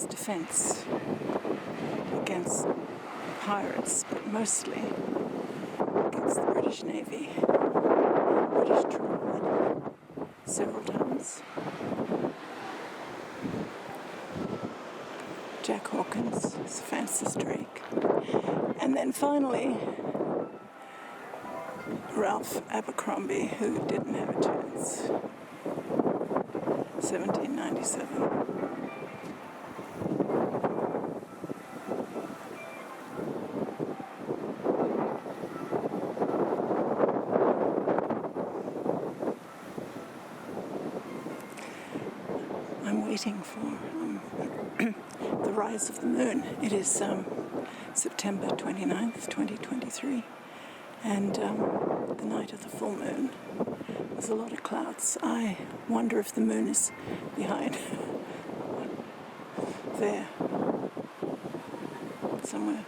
as defense against pirates, but mostly against the British Navy. British tried several times. Jack Hawkins, Sir Francis Drake, and then finally Ralph Abercrombie, who didn't have a chance. 1797. I'm waiting for the rise of the moon. It is September 29th, 2023, and the night of the full moon. There's a lot of clouds. I wonder if the moon is behind there somewhere.